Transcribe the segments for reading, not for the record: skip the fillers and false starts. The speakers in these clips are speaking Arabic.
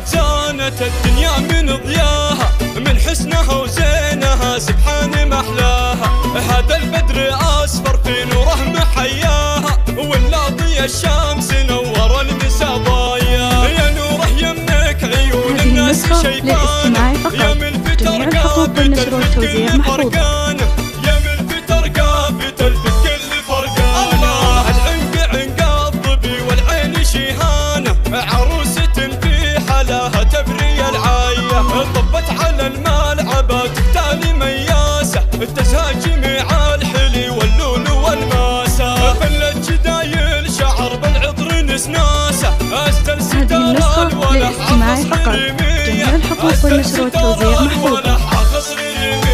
زانت الدنيا من ضياها، من حسنها وزينها سبحان محلاها. هذا البدر أصفر في نوره محياها، ولا ضي الشمس نور المسا ضايا. يا نوره يمك عيون الناس شايفانه، يا من فتر قابة الفت كل فرقانه، يا من فتر قابة الفت كل فرقانه. العنق عنق الظبي والعين شيهانه، عروسة لها تبري العاية. طبت على الملعبات تالي مياسة، تزهى مع الحلي واللول والماسة. فلت جدايل شعر بالعطر نسناسة، استلست الولح عخصر اليمية، استلست الولح عخصر اليمية.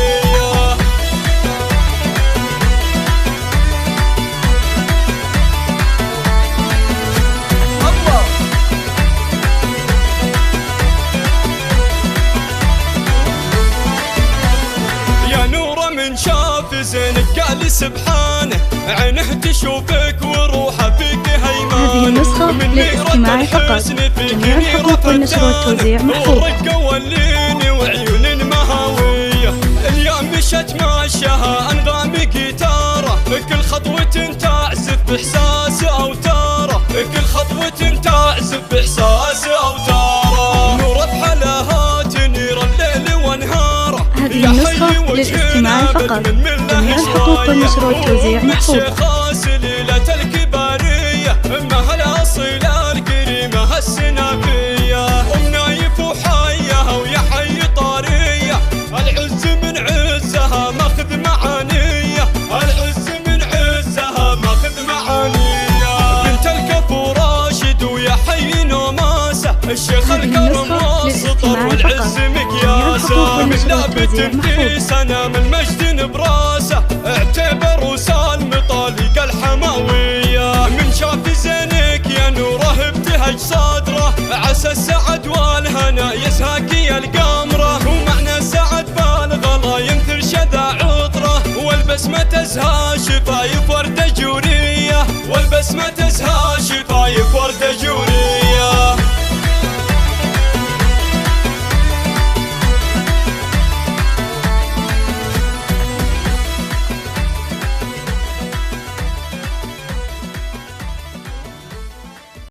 شاف زينك قال سبحانه، عينه تشوفك وروحه فيك هيمانه. هذه النسخة للاستماع فقط، جميع الحقوق والنشر والتوزيع محفوظ. ورقة واللين وعيون مهاوية، اليوم مشت ماشاها انغام جيتاره. كل خطوة تعزف باحساس اوتاره، كل خطوة تعزف باحساس اوتاره. نور بحلاها تنير الليل وانهاره. هذه النسخة للاستماع فقط، جميع الحقوق والنشر والتوزيع محفوظة. ليلة الكبارية امها الاصيلة الكريمة السنافية، ام نايف وحيها ويا حي طارية. العز من عزها ماخذ معانية، العز من عزها ماخذ معانية. بنت الكفو راشد ويا حي نوماسة، الشيخ الكرم والسطر والعز مقياسه. من لابت في سنة من مجد براسه، اعتبر وسالم طليق الحماوية. من شاف زينك يا نوره ابتهج صدره، عسى السعد والهنا يسهاكي القمره. ومعنى سعد بالغلا ينثر شذا عطره، والبسمة تزهى شفايف وردة جورية، والبسمة تزهى شفايف